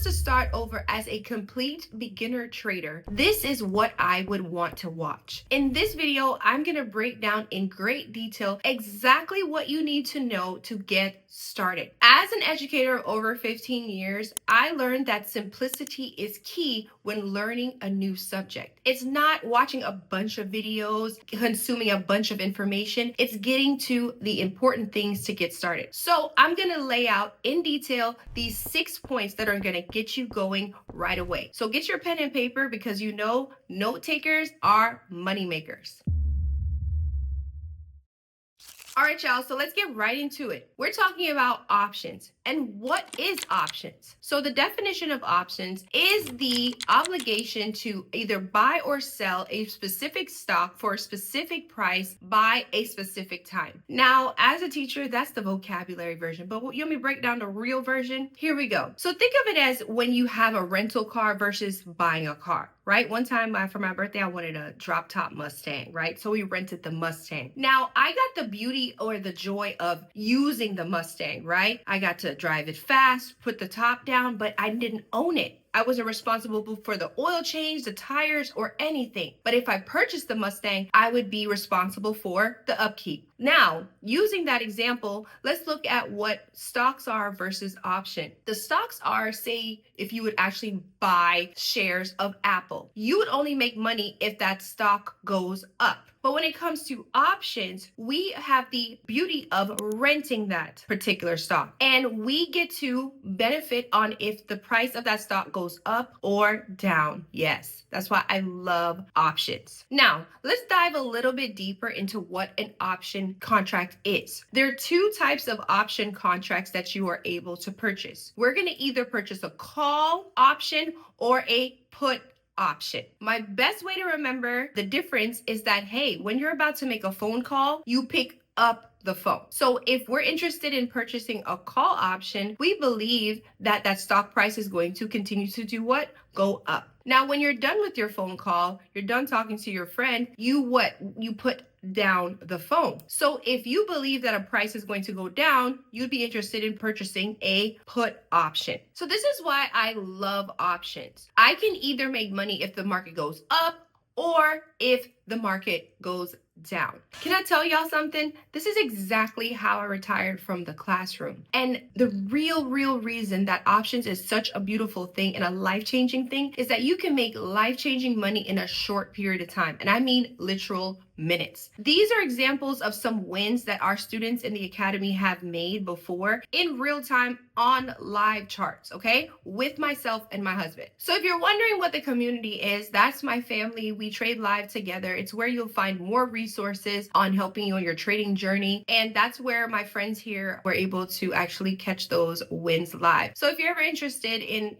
to start over as a complete beginner trader, this is what I would want to watch. In this video, I'm going to break down in great detail exactly what you need to know to get started. As an educator over 15 years, I learned that simplicity is key when learning a new subject. It's not watching a bunch of videos, consuming a bunch of information. It's getting to the important things to get started. So I'm going to lay out in detail these 6 points that are going to get you going right away. So get your pen and paper because you know note takers are money makers. All right, y'all, so let's get right into it. We're talking about options. And what is options? So the definition of options is the obligation to either buy or sell a specific stock for a specific price by a specific time. Now, as a teacher, that's the vocabulary version, but you want me to break down the real version? Here we go. So think of it as when you have a rental car versus buying a car. Right? One time for my birthday, I wanted a drop top Mustang, right? So we rented the Mustang. Now, I got the beauty or the joy of using the Mustang, right? I got to drive it fast, put the top down, but I didn't own it. I wasn't responsible for the oil change, the tires, or anything. But if I purchased the Mustang, I would be responsible for the upkeep. Now, using that example, let's look at what stocks are versus option. The stocks are, say, if you would actually buy shares of Apple, you would only make money if that stock goes up. But when it comes to options, we have the beauty of renting that particular stock. And we get to benefit on if the price of that stock goes up or down. Yes, that's why I love options. Now, let's dive a little bit deeper into what an option contract is. There are two types of option contracts that you are able to purchase. We're going to either purchase a call option or a put option. My best way to remember the difference is that, hey, when you're about to make a phone call, you pick up the phone. So if we're interested in purchasing a call option, we believe that that stock price is going to continue to do what? Go up. Now, when you're done with your phone call, you're done talking to your friend, you put down the phone. So if you believe that a price is going to go down, you'd be interested in purchasing a put option. So this is why I love options. I can either make money if the market goes up or if the market goes down. Can I tell y'all something? This is exactly how I retired from the classroom. And the real reason that options is such a beautiful thing and a life-changing thing is that you can make life-changing money in a short period of time. And I mean literal minutes. These are examples of some wins that our students in the academy have made before in real time on live charts, okay? With myself and my husband. So if you're wondering what the community is, that's my family. We trade live together. It's where you'll find more resources on helping you on your trading journey. And that's where my friends here were able to actually catch those wins live. So if you're ever interested in,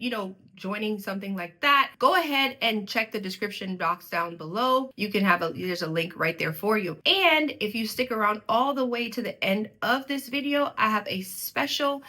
joining something like that, go ahead and check the description box down below. You can there's a link right there for you. And if you stick around all the way to the end of this video, I have a special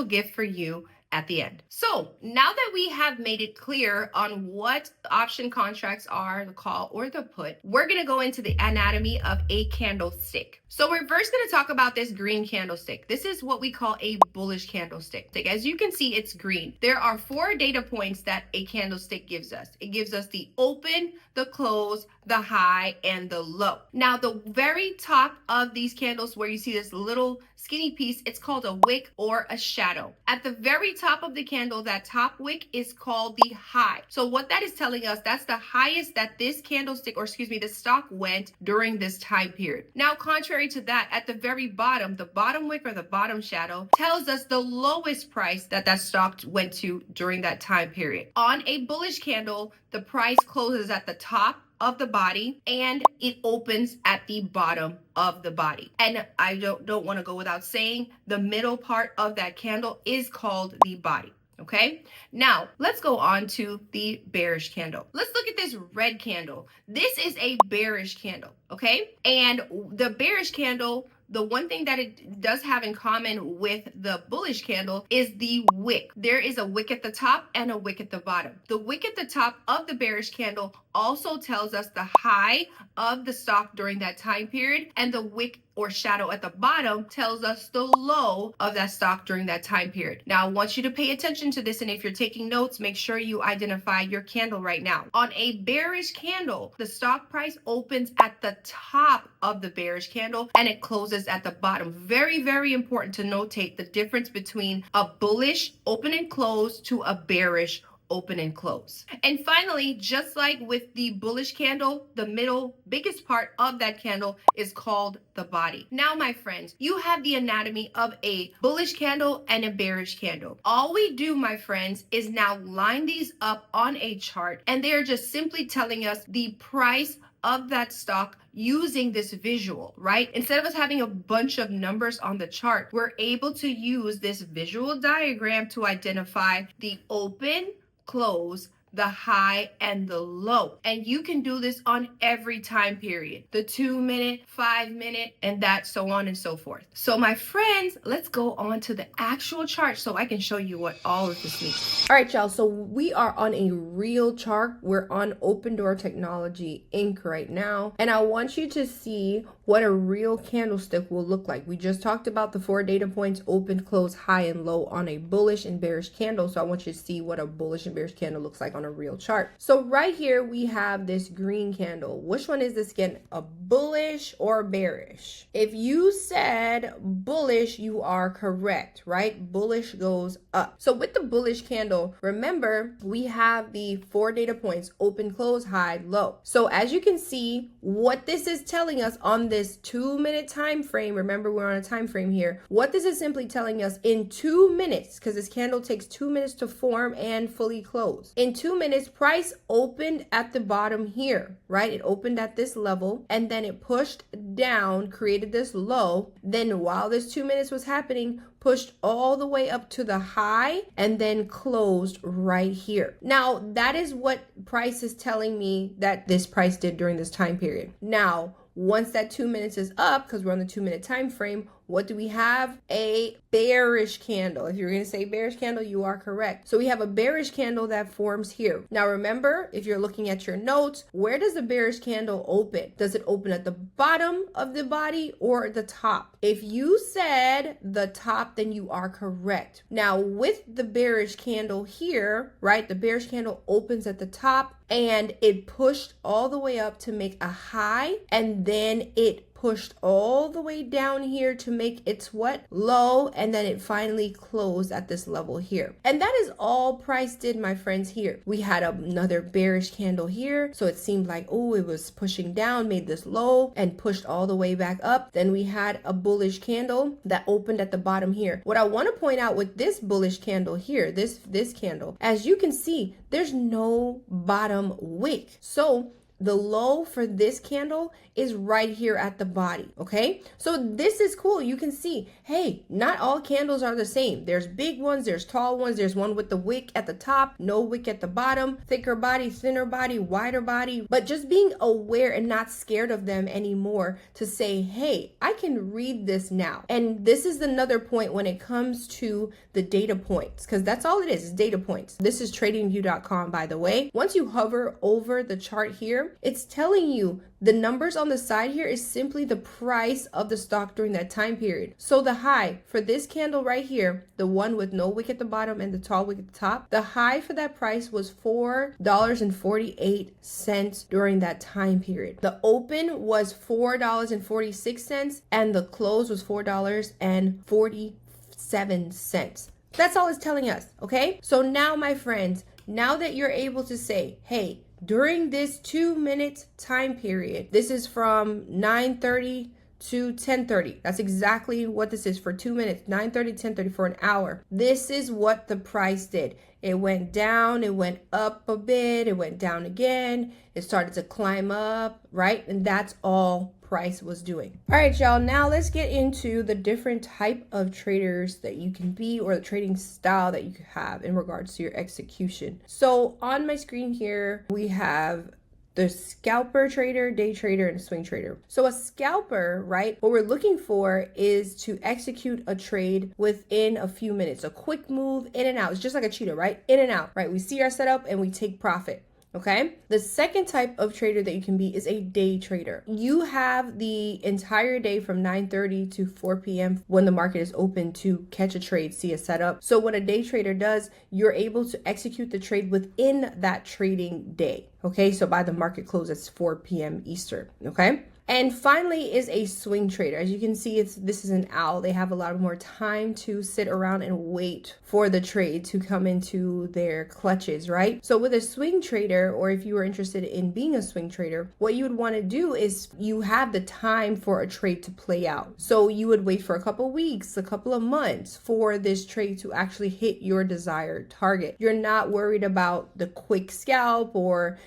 gift for you at the end. So now that we have made it clear on what option contracts are, the call or the put, we're going to go into the anatomy of a candlestick. So we're first going to talk about this green candlestick. This is what we call a bullish candlestick. As you can see, it's green. There are 4 data points that a candlestick gives us. It gives us the open, the close, the high, and the low. Now, the very top of these candles where you see this little skinny piece, it's called a wick or a shadow. At the very top of the candle, that top wick is called the high. So what that is telling us, that's the highest that this candlestick, the stock went during this time period. Now, contrary to that, at the very bottom, the bottom wick or the bottom shadow tells us the lowest price that stock went to during that time period. On a bullish candle, the price closes at the top of the body and it opens at the bottom of the body. And I don't want to go without saying the middle part of that candle is called the body. Okay, now let's go on to the bearish candle. Let's look at this red candle. This is a bearish candle. Okay, and the bearish candle, the one thing that it does have in common with the bullish candle is the wick. There is a wick at the top and a wick at the bottom. The wick at the top of the bearish candle also tells us the high of the stock during that time period, and the wick or shadow at the bottom tells us the low of that stock during that time period. Now, I want you to pay attention to this, and if you're taking notes, make sure you identify your candle right now. On a bearish candle, the stock price opens at the top of the bearish candle and it closes at the bottom. Very, very important to notate the difference between a bullish open and close to a bearish open and close. And finally, just like with the bullish candle, the middle biggest part of that candle is called the body. Now, my friends, you have the anatomy of a bullish candle and a bearish candle. All we do, my friends, is now line these up on a chart, and they are just simply telling us the price of that stock using this visual, right? Instead of us having a bunch of numbers on the chart, we're able to use this visual diagram to identify the open, close, the high, and the low. And you can do this on every time period, the 2 minute, 5 minute, and that so on and so forth. So my friends, let's go on to the actual chart so I can show you what all of this means. All right, y'all, so we are on a real chart. We're on Open Door Technology Inc. right now, and I want you to see what a real candlestick will look like. We just talked about the 4 data points, open, close, high, and low on a bullish and bearish candle. So I want you to see what a bullish and bearish candle looks like on a real chart. So right here we have this green candle. Which one is this again? A bullish or bearish? If you said bullish, you are correct, right? Bullish goes up. So with the bullish candle, remember we have the 4 data points, open, close, high, low. So as you can see, what this is telling us on this 2 minute time frame, remember we're on a time frame here, what this is simply telling us in 2 minutes, because this candle takes 2 minutes to form and fully close. In 2 minutes, price opened at the bottom here, right? It opened at this level and then it pushed down, created this low. Then while this 2 minutes was happening, pushed all the way up to the high and then closed right here. Now, that is what price is telling me that this price did during this time period. Now, once that 2 minutes is up, because we're on the 2 minute time frame, what do we have? A bearish candle. If you're going to say bearish candle, you are correct. So we have a bearish candle that forms here. Now remember, if you're looking at your notes, where does the bearish candle open? Does it open at the bottom of the body or the top? If you said the top, then you are correct. Now with the bearish candle here, right, the bearish candle opens at the top and it pushed all the way up to make a high, and then it pushed all the way down here to make its what? Low, and then it finally closed at this level here. And that is all price did, my friends, here. We had another bearish candle here, so it seemed like, oh, it was pushing down, made this low, and pushed all the way back up. Then we had a bullish candle that opened at the bottom here. What I want to point out with this bullish candle here, this candle, as you can see, there's no bottom wick. So the low for this candle is right here at the body, okay? So this is cool. You can see, hey, not all candles are the same. There's big ones, there's tall ones, there's one with the wick at the top, no wick at the bottom, thicker body, thinner body, wider body. But just being aware and not scared of them anymore to say, hey, I can read this now. And this is another point when it comes to the data points, because that's all it is data points. This is tradingview.com, by the way. Once you hover over the chart here, it's telling you the numbers on the side here is simply the price of the stock during that time period. So the high for this candle right here, the one with no wick at the bottom and the tall wick at the top, the high for that price was $4.48 during that time period. The open was $4.46 and the close was $4.47. That's all it's telling us, okay? So now, my friends, now that you're able to say, hey, during this 2 minute time period, this is from 9:30 to 10:30. That's exactly what this is for 2 minutes, 9:30 to 10:30 for an hour. This is what the price did. It went down, it went up a bit, it went down again, it started to climb up, right? And that's all price was doing. All right, y'all, now let's get into the different type of traders that you can be, or the trading style that you can have in regards to your execution. So on my screen here, we have the scalper trader, day trader, and swing trader. So a scalper, right, what we're looking for is to execute a trade within a few minutes, a quick move in and out. It's just like a cheetah, right? In and out, right? We see our setup and we take profit. Okay. The second type of trader that you can be is a day trader. You have the entire day from 9:30 to 4 p.m. when the market is open to catch a trade, see a setup. So what a day trader does, you're able to execute the trade within that trading day. Okay. So by the market close, it's 4 p.m. Eastern. Okay. And finally is a swing trader. As you can see, this is an owl. They have a lot more time to sit around and wait for the trade to come into their clutches, right? So with a swing trader, or if you are interested in being a swing trader, what you would want to do is you have the time for a trade to play out. So you would wait for a couple of weeks, a couple of months for this trade to actually hit your desired target. You're not worried about the quick scalp or,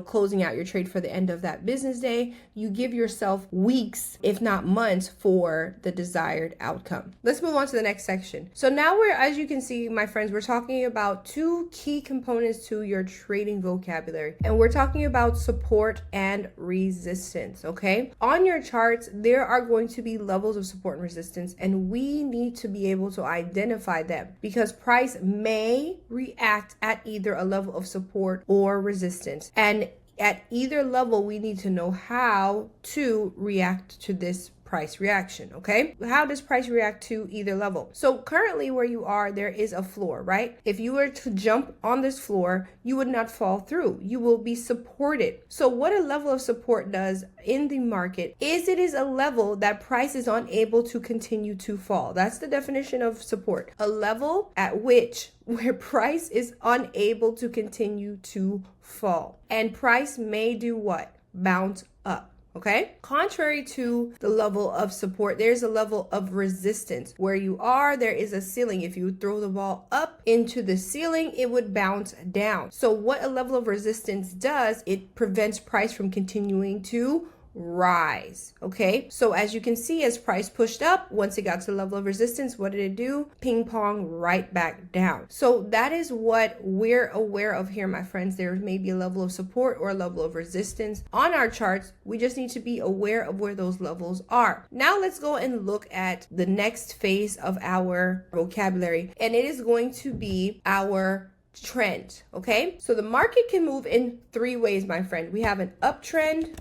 closing out your trade for the end of that business day. You give yourself weeks, if not months, for the desired outcome. Let's move on to the next section. So now as you can see, my friends, we're talking about two key components to your trading vocabulary, and we're talking about support and resistance. Okay. On your charts, there are going to be levels of support and resistance, and we need to be able to identify them because price may react at either a level of support or resistance. And at either level, we need to know how to react to this price reaction. Okay. How does price react to either level? So currently where you are, there is a floor, right? If you were to jump on this floor, you would not fall through. You will be supported. So what a level of support does in the market is it is a level that price is unable to continue to fall. That's the definition of support. A level at which where price is unable to continue to fall. And price may do what? Bounce up. Okay. Contrary to the level of support, there's a level of resistance. Where you are, there is a ceiling. If you throw the ball up into the ceiling, it would bounce down. So what a level of resistance does, it prevents price from continuing to rise. Okay. So as you can see, as price pushed up, once it got to the level of resistance, what did it do? Ping pong right back down. So that is what we're aware of here, my friends. There may be a level of support or a level of resistance on our charts. We just need to be aware of where those levels are. Now let's go and look at the next phase of our vocabulary, and it is going to be our trend. Okay. So the market can move in three ways, my friend. We have an uptrend,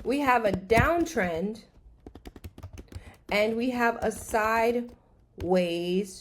we have a downtrend, and we have a sideways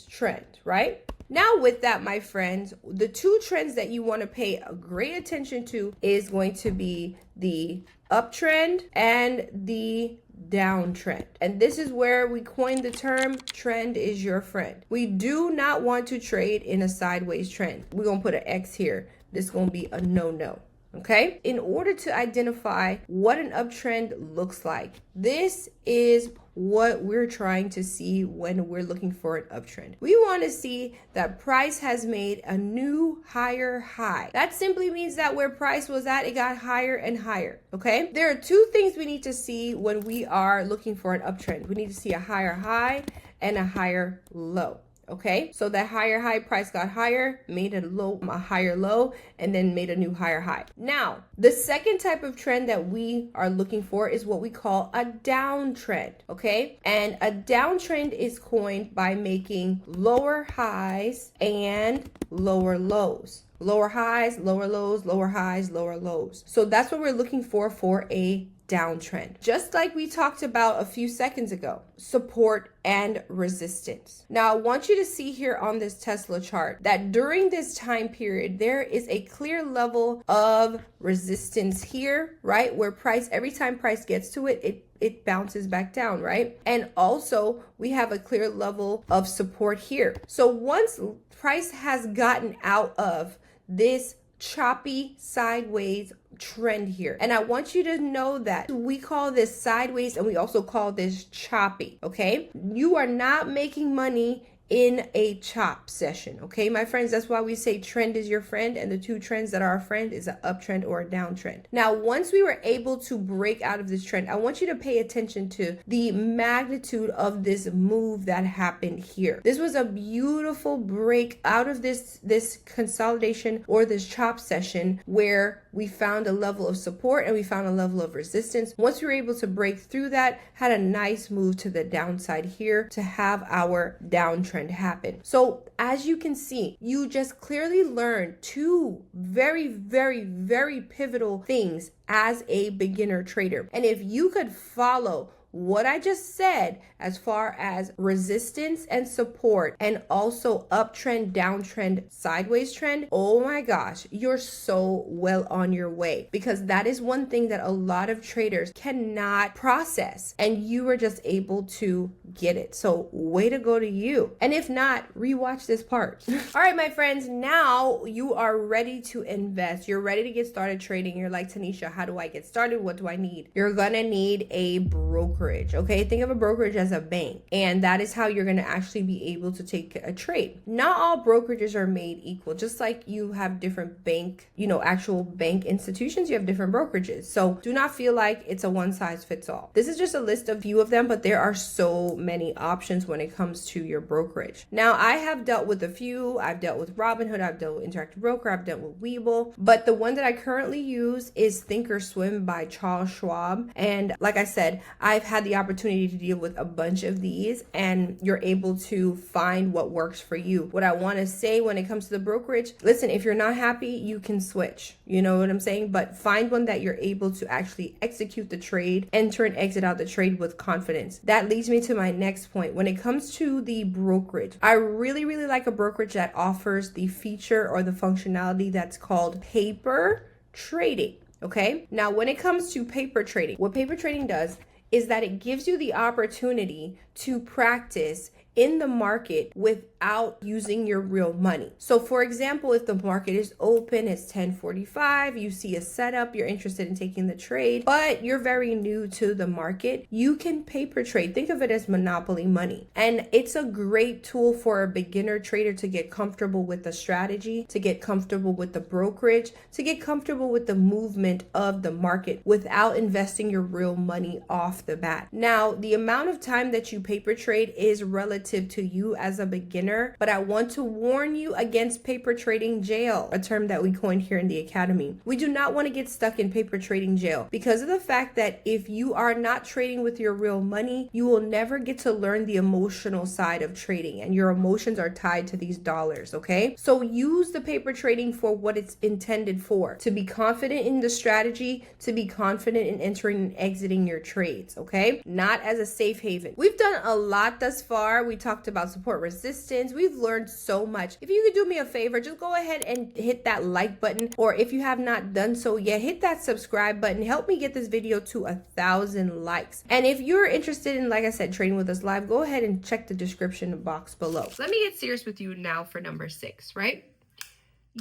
trend, right? Now with that, my friends, the two trends that you want to pay a great attention to is going to be the uptrend and the downtrend. And this is where we coined the term trend is your friend. We do not want to trade in a sideways trend. We're going to put an X here. This is going to be a no-no. Okay, in order to identify what an uptrend looks like, this is what we're trying to see when we're looking for an uptrend. We want to see that price has made a new higher high. That simply means that where price was at, it got higher and higher. Okay, there are two things we need to see when we are looking for an uptrend. We need to see a higher high and a higher low. Okay, so that higher high price got higher, made a higher low, and then made a new higher high. Now, the second type of trend that we are looking for is what we call a downtrend. Okay, and a downtrend is coined by making lower highs and lower lows. Lower highs, lower lows, lower highs, lower lows. So that's what we're looking for a downtrend. Just like we talked about a few seconds ago, support and resistance. Now, I want you to see here on this Tesla chart that during this time period, there is a clear level of resistance here, right? Where price, every time price gets to it, it bounces back down, right? And also we have a clear level of support here. So once price has gotten out of this choppy sideways trend here, and I want you to know that we call this sideways and we also call this choppy. Okay, you are not making money in a chop session. Okay, my friends, that's why we say trend is your friend, and the two trends that are our friend is an uptrend or a downtrend. Now, once we were able to break out of this trend, I want you to pay attention to the magnitude of this move that happened here. This was a beautiful break out of this consolidation or this chop session where we found a level of support and we found a level of resistance. Once we were able to break through that, had a nice move to the downside here to have our downtrend. downtrend happen. So as you can see, you just clearly learned two very, very, very pivotal things as a beginner trader. And if you could follow what I just said as far as resistance and support, and also uptrend, downtrend, sideways trend, oh my gosh, you're so well on your way, because that is one thing that a lot of traders cannot process, and you were just able to get it. So way to go to you. And if not, rewatch this part. All right, my friends, now you are ready to invest. You're ready to get started trading. You're like, Tanisha, how do I get started? What do I need? You're gonna need a brokerage. Okay, think of a brokerage as a bank, and that is how you're going to actually be able to take a trade. Not all brokerages are made equal. Just like you have different bank, actual bank institutions, you have different brokerages. So do not feel like it's a one size fits all. This is just a list of few of them, but there are so many options when it comes to your brokerage. Now, I have dealt with a few. I've dealt with Robinhood, I've dealt with Interactive Broker, I've dealt with Webull, but the one that I currently use is Thinkorswim by Charles Schwab. And like I said, I've had the opportunity to deal with a bunch of these, and you're able to find what works for you. What I want to say when it comes to the brokerage, listen, if you're not happy, you can switch. You know what I'm saying? But find one that you're able to actually execute the trade, enter and exit out the trade with confidence. That leads me to my next point. When it comes to the brokerage, I really, really like a brokerage that offers the feature or the functionality that's called paper trading. Okay. Now, when it comes to paper trading, what paper trading does is that it gives you the opportunity to practice in the market without using your real money. So for example, if the market is open, it's 10:45, you see a setup, you're interested in taking the trade, but you're very new to the market, you can paper trade. Think of it as monopoly money. And it's a great tool for a beginner trader to get comfortable with the strategy, to get comfortable with the brokerage, to get comfortable with the movement of the market without investing your real money off the bat. Now, the amount of time that you paper trade is relative to you as a beginner, but I want to warn you against paper trading jail, a term that we coined here in the academy. We do not want to get stuck in paper trading jail because of the fact that if you are not trading with your real money, you will never get to learn the emotional side of trading, and your emotions are tied to these dollars, okay? So use the paper trading for what it's intended for, to be confident in the strategy, to be confident in entering and exiting your trades, okay? Not as a safe haven. We've done a lot thus far. We talked about support resistance. We've learned so much. If you could do me a favor, just go ahead and hit that like button, or if you have not done so yet, hit that subscribe button. Help me get this video to 1,000 likes. And if you're interested in, like I said, trading with us live, go ahead and check the description box below. Let me get serious with you now for number 6, right?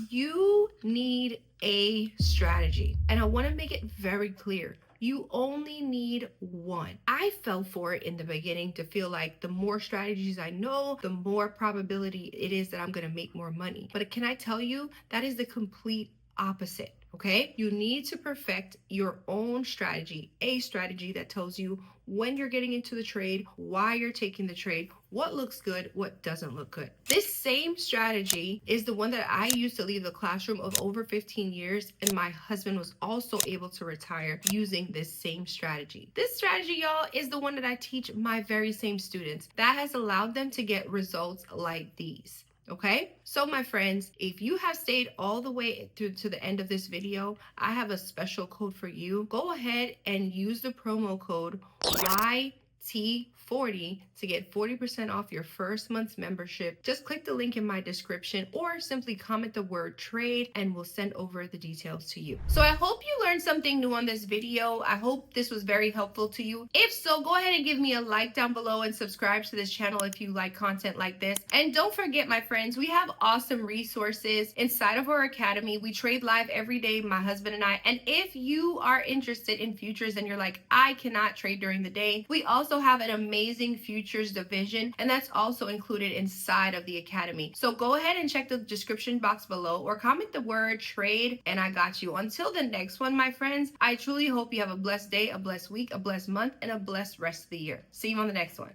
You need a strategy, and I want to make it very clear. You only need one. I fell for it in the beginning to feel like the more strategies I know, the more probability it is that I'm going to make more money. But can I tell you, that is the complete opposite. Okay, you need to perfect your own strategy, a strategy that tells you when you're getting into the trade, why you're taking the trade, what looks good, what doesn't look good. This same strategy is the one that I used to leave the classroom of over 15 years, and my husband was also able to retire using this same strategy. This strategy, y'all, is the one that I teach my very same students. That has allowed them to get results like these. Okay, so my friends, if you have stayed all the way through to the end of this video, I have a special code for you. Go ahead and use the promo code YT40 to get 40% off your first month's membership. Just click the link in my description or simply comment the word trade and we'll send over the details to you. So I hope you learned something new on this video. I hope this was very helpful to you. If so, go ahead and give me a like down below and subscribe to this channel if you like content like this. And don't forget, my friends, we have awesome resources inside of our academy. We trade live every day, my husband and I. And if you are interested in futures and you're like, I cannot trade during the day, we also have an amazing futures division, and that's also included inside of the academy. So go ahead and check the description box below or comment the word trade and I got you. Until the next one, my friends, I truly hope you have a blessed day, a blessed week, a blessed month, and a blessed rest of the year. See you on the next one.